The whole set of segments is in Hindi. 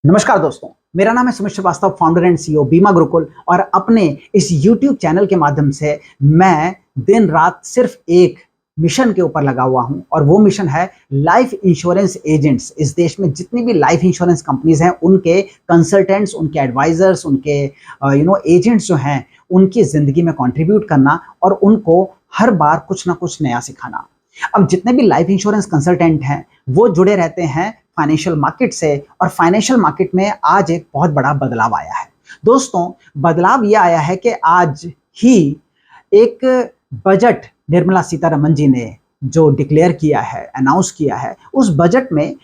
नमस्कार दोस्तों, मेरा नाम है Sumit Shrivastava, founder and CEO Bima Gurukul. और अपने इस यूट्यूब चैनल के माध्यम से मैं दिन रात सिर्फ एक मिशन के ऊपर लगा हुआ हूं, और वो मिशन है लाइफ इंश्योरेंस एजेंट्स। इस देश में जितनी भी लाइफ इंश्योरेंस कंपनीज हैं, उनके कंसल्टेंट्स, उनके एडवाइजर्स, उनके एजेंट्स जो हैं, उनकी जिंदगी में कंट्रीब्यूट करना और उनको हर बार कुछ ना कुछ नया सिखाना। अब जितने भी लाइफ इंश्योरेंस कंसल्टेंट हैं, वो जुड़े रहते हैं फाइनेंशियल मार्केट से, और फाइनेंशियल मार्केट में आज एक बहुत बड़ा बदलाव आया है। दोस्तों, बदलाव ये आया है कि आज ही एक बजट निर्मला सीतारमन जी ने जो डिक्लेयर किया है, अनाउंस किया है, उस बजट में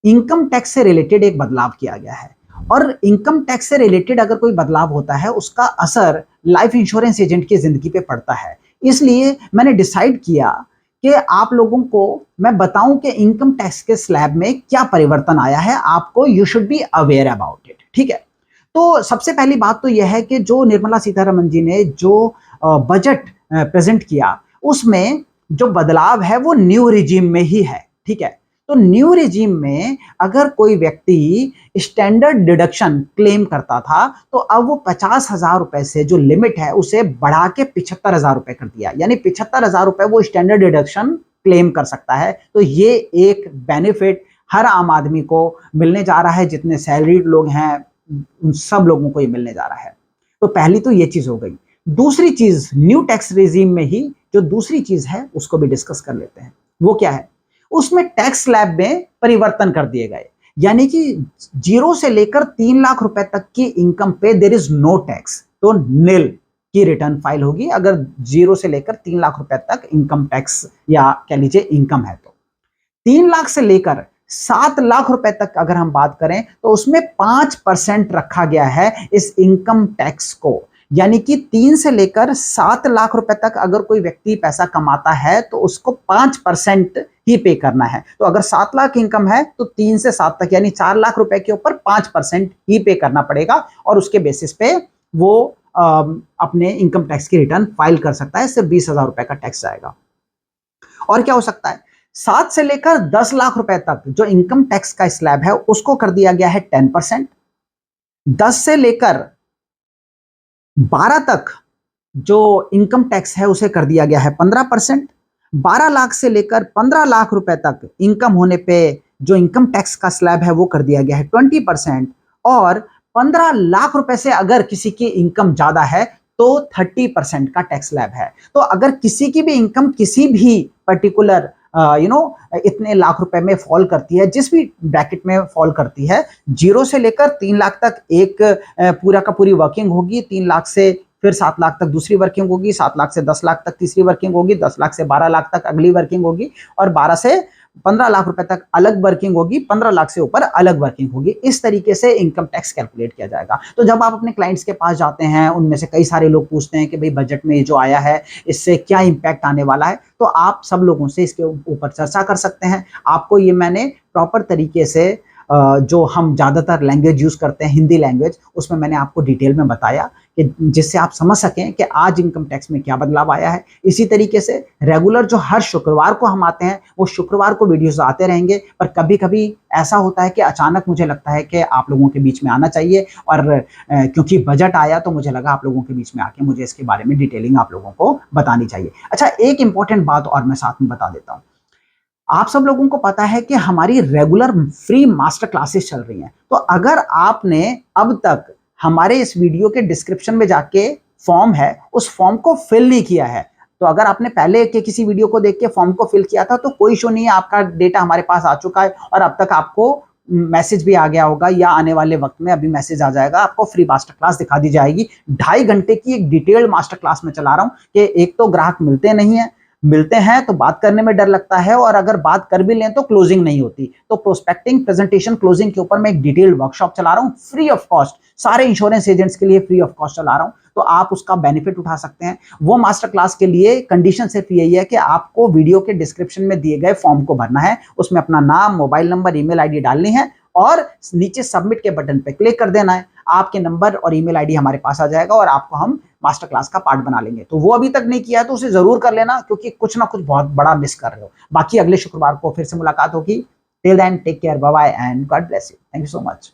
इनकम टैक्स से रिलेटेड एक बदलाव किया गया है। और इनकम टैक्स से रिलेटेड अगर कोई बदलाव होता है, उसका असर लाइफ इंश्योरेंस एजेंट की जिंदगी पे पड़ता है। इसलिए मैंने डिसाइड किया कि आप लोगों को मैं बताऊं कि इनकम टैक्स के स्लैब में क्या परिवर्तन आया है। आपको you should be aware about it, ठीक है। तो सबसे पहली बात तो यह है कि जो निर्मला सीतारमन जी ने जो बजट प्रेजेंट किया, उसमें जो बदलाव है वो न्यू रिजीम में ही है, ठीक है। तो न्यू रिजीम में अगर कोई व्यक्ति स्टैंडर्ड डिडक्शन क्लेम करता था, तो अब वो 50,000 रुपए से जो लिमिट है उसे बढ़ा के 75,000 रुपए कर दिया। यानी 75,000 रुपए वो स्टैंडर्ड डिडक्शन क्लेम कर सकता है। तो ये एक बेनिफिट हर आम आदमी को मिलने जा रहा है। जितने सैलरीड लोग हैं, उन सब लोगों को ये मिलने जा रहा है। तो पहली तो ये चीज हो गई। दूसरी चीज, न्यू टैक्स रिजीम में ही जो दूसरी चीज है उसको भी डिस्कस कर लेते हैं। वो क्या है? उसमें टैक्स स्लैब में परिवर्तन कर दिए गए। यानी कि 0 से लेकर 3 लाख रुपए तक की इनकम पे देयर इज नो टैक्स, तो नील की रिटर्न फाइल होगी अगर 0 से लेकर 3 लाख रुपए तक इनकम टैक्स या कह लीजिए इनकम है। तो 3 लाख से लेकर 7 लाख रुपए तक अगर हम बात करें, तो उसमें 5% रखा गया है इस इनकम टैक्स को। यानी कि 3 से लेकर 7 लाख रुपए तक अगर कोई व्यक्ति पैसा कमाता है, तो उसको 5% ही पे करना है। तो अगर 7 लाख इनकम है, तो 3 से 7 तक यानी 4 लाख रुपए के ऊपर 5% ही पे करना पड़ेगा, और उसके बेसिस पे वो अपने इनकम टैक्स की रिटर्न फाइल कर सकता है। सिर्फ 20,000 रुपए का टैक्स जाएगा। और क्या हो सकता है? 7 से लेकर 10 लाख रुपए तक जो इनकम टैक्स का स्लैब है, उसको कर दिया गया है 10%। 10 से लेकर 12 तक जो इनकम टैक्स है उसे कर दिया गया है 15%। 12 लाख से लेकर 15 लाख रुपए तक इनकम होने पे जो इनकम टैक्स का स्लैब है वो कर दिया गया है 20%। और 15 लाख रुपए से अगर किसी की इनकम ज्यादा है, तो 30% का टैक्स स्लैब है। तो अगर किसी की भी इनकम किसी भी पर्टिकुलर इतने लाख रुपए में फॉल करती है, जिस भी ब्रैकेट में फॉल करती है, 0 से लेकर 3 लाख तक एक पूरा का पूरी वर्किंग होगी, 3 लाख से फिर 7 लाख तक दूसरी वर्किंग होगी, 7 लाख से 10 लाख तक तीसरी वर्किंग होगी, 10 लाख से 12 लाख तक अगली वर्किंग होगी, और 12 से 15 लाख रुपए तक अलग वर्किंग होगी, 15 लाख से ऊपर अलग वर्किंग होगी। इस तरीके से इनकम टैक्स कैलकुलेट किया जाएगा। तो जब आप अपने क्लाइंट्स के पास जाते हैं, उनमें से कई सारे लोग पूछते हैं कि भाई बजट में ये जो आया है, इससे क्या इंपैक्ट आने वाला है, तो आप सब लोगों से इसके ऊपर चर्चा कर सकते हैं। आपको ये मैंने प्रॉपर तरीके से जो हम ज़्यादातर लैंग्वेज यूज़ करते हैं, हिंदी लैंग्वेज, उसमें मैंने आपको डिटेल में बताया कि जिससे आप समझ सकें कि आज इनकम टैक्स में क्या बदलाव आया है। इसी तरीके से रेगुलर जो हर शुक्रवार को हम आते हैं, वो शुक्रवार को वीडियोस आते रहेंगे। पर कभी कभी ऐसा होता है कि अचानक मुझे लगता है कि आप लोगों के बीच में आना चाहिए, और क्योंकि बजट आया तो मुझे लगा आप लोगों के बीच में आके मुझे इसके बारे में डिटेलिंग आप लोगों को बतानी चाहिए। अच्छा, एक इंपॉर्टेंट बात और मैं साथ में बता देता हूँ। आप सब लोगों को पता है कि हमारी रेगुलर फ्री मास्टर क्लासेस चल रही हैं। तो अगर आपने अब तक हमारे इस वीडियो के डिस्क्रिप्शन में जाके फॉर्म है, उस फॉर्म को फिल नहीं किया है, तो अगर आपने पहले के किसी वीडियो को देख के फॉर्म को फिल किया था, तो कोई इशू नहीं है, आपका डेटा हमारे पास आ चुका है, और अब तक आपको मैसेज भी आ गया होगा, या आने वाले वक्त में अभी मैसेज आ जाएगा, आपको फ्री मास्टर क्लास दिखा दी जाएगी। 2.5 घंटे की एक डिटेल्ड मास्टर क्लास में चला रहा हूं कि एक तो ग्राहक मिलते नहीं है, मिलते हैं तो बात करने में डर लगता है, और अगर बात कर भी लें तो क्लोजिंग नहीं होती। तो प्रोस्पेक्टिंग, प्रेजेंटेशन, क्लोजिंग के ऊपर मैं एक डिटेल्ड वर्कशॉप चला रहा हूं फ्री ऑफ कॉस्ट, सारे इंश्योरेंस एजेंट्स के लिए फ्री ऑफ कॉस्ट चला रहा हूं। तो आप उसका बेनिफिट उठा सकते हैं। वो मास्टर क्लास के लिए कंडीशन सिर्फ यही है कि आपको वीडियो के डिस्क्रिप्शन में दिए गए फॉर्म को भरना है, उसमें अपना नाम, मोबाइल नंबर, ईमेल आईडी डालनी है, और नीचे सबमिट के बटन पे क्लिक कर देना है। आपके नंबर और ईमेल आईडी हमारे पास आ जाएगा, और आपको हम मास्टर क्लास का पार्ट बना लेंगे। तो वो अभी तक नहीं किया है तो उसे जरूर कर लेना, क्योंकि कुछ ना कुछ बहुत बड़ा मिस कर रहे हो। बाकी अगले शुक्रवार को फिर से मुलाकात होगी। Till then take care, bye bye and God bless you. Thank you so much.